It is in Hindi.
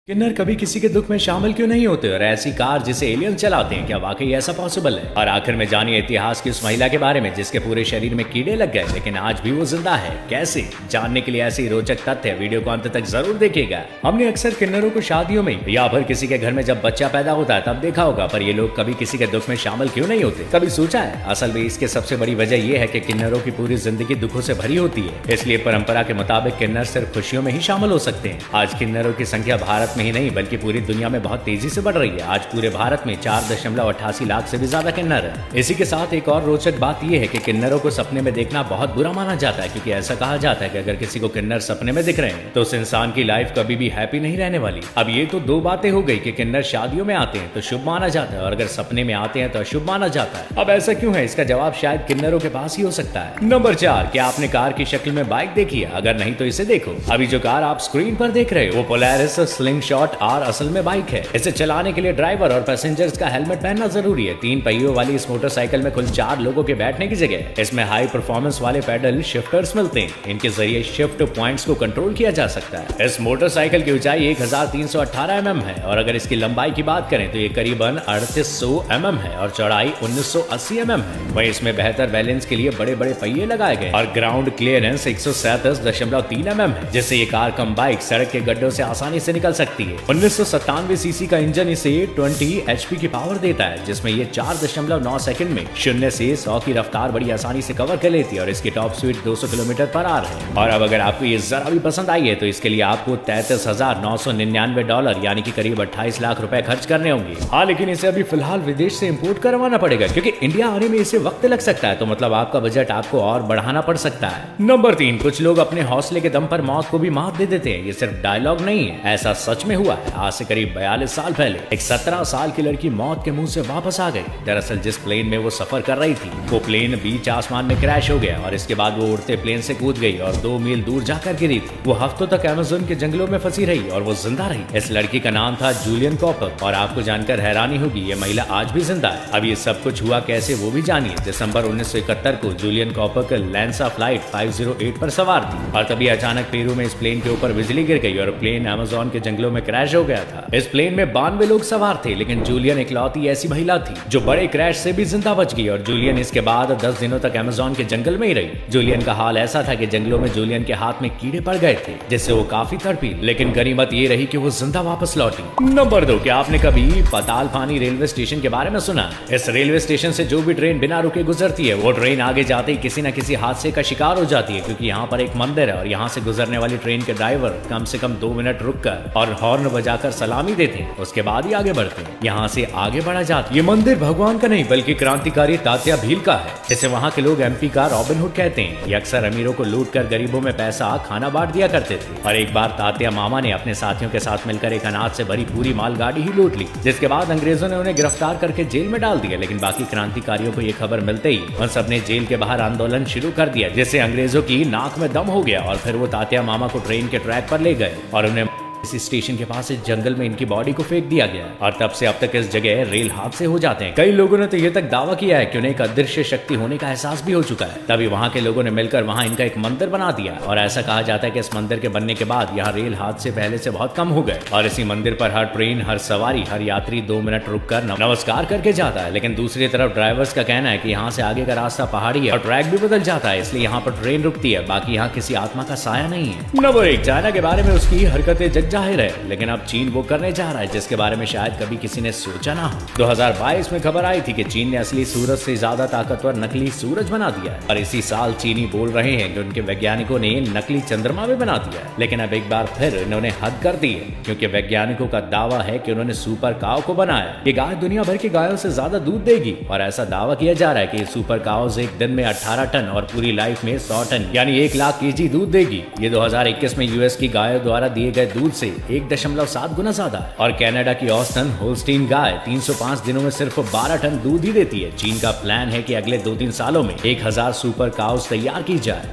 किन्नर कभी किसी के दुख में शामिल क्यों नहीं होते और ऐसी कार जिसे एलियन चलाते हैं, क्या वाकई ऐसा पॉसिबल है? और आखिर में जानिए इतिहास की उस महिला के बारे में जिसके पूरे शरीर में कीड़े लग गए लेकिन आज भी वो जिंदा है। कैसे? जानने के लिए ऐसे रोचक तथ्य वीडियो को अंत तक जरूर देखिएगा। हमने अक्सर किन्नरों को शादियों में या फिर किसी के घर में जब बच्चा पैदा होता है तब देखा होगा, पर ये लोग कभी किसी के दुख में शामिल क्यों नहीं होते? कभी सोचा है? असल में इसके सबसे बड़ी वजह ये है कि किन्नरों की पूरी जिंदगी दुखों से भरी होती है, इसलिए परंपरा के मुताबिक किन्नर सिर्फ खुशियों में ही शामिल हो सकते हैं। आज किन्नरों की संख्या भारत में ही नहीं बल्कि पूरी दुनिया में बहुत तेजी से बढ़ रही है। आज पूरे भारत में 4.88 लाख से भी ज्यादा किन्नर है। इसी के साथ एक और रोचक बात यह है कि किन्नरों को सपने में देखना बहुत बुरा माना जाता है, क्योंकि ऐसा कहा जाता है कि अगर किसी को किन्नर सपने में दिख रहे हैं तो उस इंसान की लाइफ कभी भी हैप्पी नहीं रहने वाली। अब ये तो दो बातें हो गई कि किन्नर शादियों में आते हैं तो शुभ माना जाता है और अगर सपने में आते हैं तो अशुभ माना जाता है। अब ऐसा क्यों है? इसका जवाब शायद किन्नरों के पास ही हो सकता है। नंबर 4, क्या आपने कार की शक्ल में बाइक देखी है? अगर नहीं तो इसे देखो। अभी जो कार आप स्क्रीन पर देख रहे हो वो पोलैरिस स्लिंगशॉट आर असल में बाइक है। इसे चलाने के लिए ड्राइवर और पैसेंजर्स का हेलमेट पहनना जरूरी है। 3 पहियों वाली इस मोटरसाइकिल में कुल 4 लोगों के बैठने की जगह इसमें हाई परफॉर्मेंस वाले पैडल शिफ्टर्स मिलते हैं। इनके जरिए शिफ्ट पॉइंट्स को कंट्रोल किया जा सकता है। इस मोटरसाइकिल की ऊंचाई 1318 mm है और अगर इसकी लंबाई की बात करें तो ये करीबन 3800 mm है और चौड़ाई 1980 mm है। वहीं इसमें बेहतर बैलेंस के लिए बड़े बड़े पहिए लगाए गए और ग्राउंड क्लियरेंस 137.3 mm है, जिससे ये कार कम बाइक सड़क के गड्ढों से आसानी से निकल सकती है। 1997 सीसी का इंजन इसे 20 HP की पावर देता है, जिसमें ये 4.9 सेकंड में 0 से 100 की रफ्तार बड़ी आसानी से कवर कर लेती है और इसकी top speed 200 kilometre per hour है। और अब अगर आपको ये जरा भी पसंद आई है तो इसके लिए आपको $33,999 यानी कि करीब 28 लाख रुपए खर्च करने होंगे। हाँ, लेकिन इसे अभी फिलहाल विदेश से इम्पोर्ट करवाना पड़ेगा, क्योंकि इंडिया आने में इसे वक्त लग सकता है, तो मतलब आपका बजट आपको और बढ़ाना पड़ सकता है। नंबर 3, कुछ लोग अपने हौसले के दम पर मौत को भी मात दे देते हैं। ये सिर्फ डायलॉग नहीं है, ऐसा सच में हुआ है। आज से करीब 42 साल पहले एक 17 साल की लड़की मौत के मुंह से वापस आ गई। दरअसल जिस प्लेन में वो सफर कर रही थी वो प्लेन बीच आसमान में क्रैश हो गया और इसके बाद वो उड़ते प्लेन से कूद गई और 2 मील दूर जाकर गिरी थी। वो हफ्तों तक अमेज़न के जंगलों में फंसी रही और वो जिंदा रही। इस लड़की का नाम था जूलियन कॉपर और आपको जानकर हैरानी होगी ये महिला आज भी जिंदा है। अब ये सब कुछ हुआ कैसे वो भी जानिए। दिसंबर 1971 को जूलियन कॉपर लैंसा फ्लाइट 508 पर सवार थी और तभी अचानक पेरू में इस प्लेन के ऊपर बिजली गिर गई और प्लेन अमेज़न के जंगलों में क्रैश हो गया था। इस प्लेन में 92 लोग सवार थे, लेकिन जूलियन इकलौती ऐसी महिला थी जो बड़े क्रैश से भी जिंदा बच गई और जूलियन इसके बाद 10 दिनों तक अमेज़न के जंगल में ही रही। जूलियन का हाल ऐसा था कि जंगलों में जूलियन के हाथ में कीड़े पड़ गए थे, जिससे वो काफी तड़पी, लेकिन गनीमत ये रही कि वो जिंदा वापस लौटी। नंबर 2, क्या आपने कभी पतालपानी रेलवे स्टेशन के बारे में सुना? इस रेलवे स्टेशन से जो भी ट्रेन बिना रुके गुजरती है वो ट्रेन आगे जाते ही किसी न किसी हादसे का शिकार हो जाती है, क्योंकि यहाँ पर एक मंदिर है और यहाँ से गुजरने वाली ट्रेन के ड्राइवर कम से कम 2 मिनट रुककर और हॉर्न बजाकर सलामी देते हैं, उसके बाद ही आगे बढ़ते हैं। यहाँ से आगे बढ़ा जाता है। ये मंदिर भगवान का नहीं बल्कि क्रांतिकारी तात्या भील का है, जिसे वहाँ के लोग MP का रॉबिन हुड कहते हैं। ये अक्सर अमीरों को लूट कर गरीबों में पैसा खाना बांट दिया करते थे और एक बार तात्या मामा ने अपने साथियों के साथ मिलकर एक अनाज से भरी पूरी मालगाड़ी ही लूट ली, जिसके बाद अंग्रेजों ने उन्हें गिरफ्तार करके जेल में डाल दिया। लेकिन बाकी क्रांतिकारियों को ये खबर मिलते ही उन सबने जेल के बाहर आंदोलन शुरू कर दिया, जिससे अंग्रेजों की नाक में दम हो गया और फिर वो तात्या मामा को ट्रेन के ट्रैक पर ले गए और उन्हें इस स्टेशन के पास इस जंगल में इनकी बॉडी को फेंक दिया गया और तब से अब तक इस जगह रेल हादसे हो जाते हैं। कई लोगों ने तो ये तक दावा किया है कि उन्हें एक अदृश्य शक्ति होने का एहसास भी हो चुका है। तभी वहाँ के लोगों ने मिलकर वहाँ इनका एक मंदिर बना दिया और ऐसा कहा जाता है कि इस मंदिर के बनने के बाद यहाँ रेल हादसे पहले से बहुत कम हो गए और इसी मंदिर पर हर ट्रेन, हर सवारी, हर यात्री 2 मिनट रुककर नमस्कार करके जाता है। लेकिन दूसरी तरफ ड्राइवर्स का कहना है कि यहाँ से आगे का रास्ता पहाड़ी है और ट्रैक भी बदल जाता है, इसलिए यहाँ पर ट्रेन रुकती है, बाकी यहाँ किसी आत्मा का साया नहीं है। नंबर 1, चाइना के बारे में उसकी हरकतें जग जाहिर है, लेकिन अब चीन वो करने जा रहा है जिसके बारे में शायद कभी किसी ने सोचा ना हो। 2022 में खबर आई थी कि चीन ने असली सूरज से ज्यादा ताकतवर नकली सूरज बना दिया है और इसी साल चीनी बोल रहे हैं कि उनके वैज्ञानिकों ने नकली चंद्रमा भी बना दिया है। लेकिन अब एक बार फिर इन्होंने हद कर दी है, क्योंकि वैज्ञानिकों का दावा है कि उन्होंने सुपर काउ को बनाया। ये गाय दुनिया भर की गायों से ज्यादा दूध देगी और ऐसा दावा किया जा रहा है कि सुपर काउज एक दिन में 18 टन और पूरी लाइफ में 100 टन यानी 1 लाख kg दूध देगी। ये 2021 में यूएस की गायों द्वारा दिए गए दूध से 1.7 गुना ज्यादा है और कनाडा की ऑस्टन होल्स्टीन गाय 305 दिनों में सिर्फ 12 टन दूध ही देती है। चीन का प्लान है कि अगले 2-3 सालों में 1000 सुपर काउस तैयार की जाए।